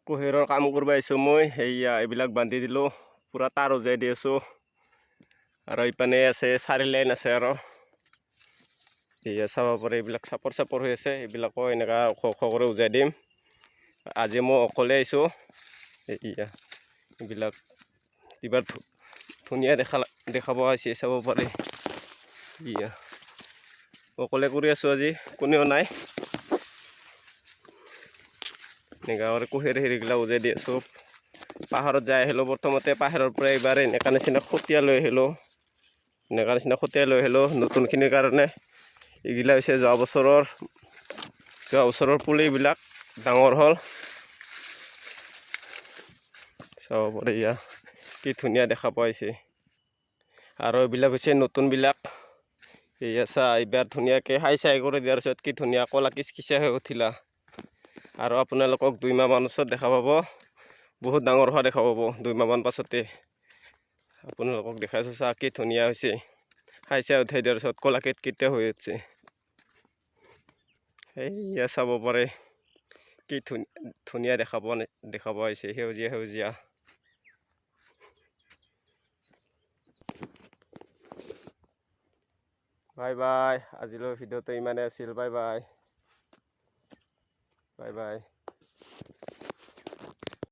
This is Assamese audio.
কুঁহিয়াৰৰ কাম কৰিব আহিছোঁ মই। সেয়া এইবিলাক বান্ধি দিলোঁ, পূৰা তাৰ উজাই দি আছোঁ। আৰু ইপানে আছে 4 লাইন আছে আৰু সেয়া চাব পাৰে। এইবিলাক চাপৰ হৈ আছে, এইবিলাকো এনেকুৱা ওখ ওখ কৰি উজাই দিম। আজি মই অকলে আহিছোঁ। এয়া এইবিলাক কিবা ধুনীয়া দেখাব আহিছে, চাব পাৰে। এয়া অকলে কৰি আছোঁ, আজি কোনেও নাই। এনেকুৱা কৰি কুঁহিয়াৰ হেৰিগিলা উজাই দি আছোঁ। পাহাৰত যাই আহিলোঁ, প্ৰথমতে পাহাৰৰ পৰা এইবাৰ এনেকুৱা নিচিনা খটিয়া লৈ আহিলোঁ। নতুনখিনিৰ কাৰণে। এইগিলা হৈছে যোৱা বছৰৰ পুলিবিলাক ডাঙৰ হ'ল। চাব পাৰে, এয়া কি ধুনীয়া দেখা পাইছে। আৰু এইবিলাক হৈছে নতুনবিলাক। এয়া চা, এইবাৰ ধুনীয়াকৈ চাই কৰি দিয়াৰ পিছত কি ধুনীয়া কলা কিচকিচা হৈ উঠিলা। আৰু আপোনালোকক 2 মাহ মান পাছত দেখা পাব, বহুত ডাঙৰ হোৱা দেখা পাব। 2 মাহ মান পাছতে আপোনালোকক দেখাইছোঁ, চা কি ধুনীয়া হৈছে। চাই উঠাই দিয়াৰ পিছত কলা কেটকেটীয়া হৈ উঠছে। এইয়া চাব পাৰে, কি ধুনীয়া দেখা পোৱা হৈছে, সেউজীয়া। Bye bye. আজিলৈ ভিডিঅ'টো ইমানে আছিল। Bye bye.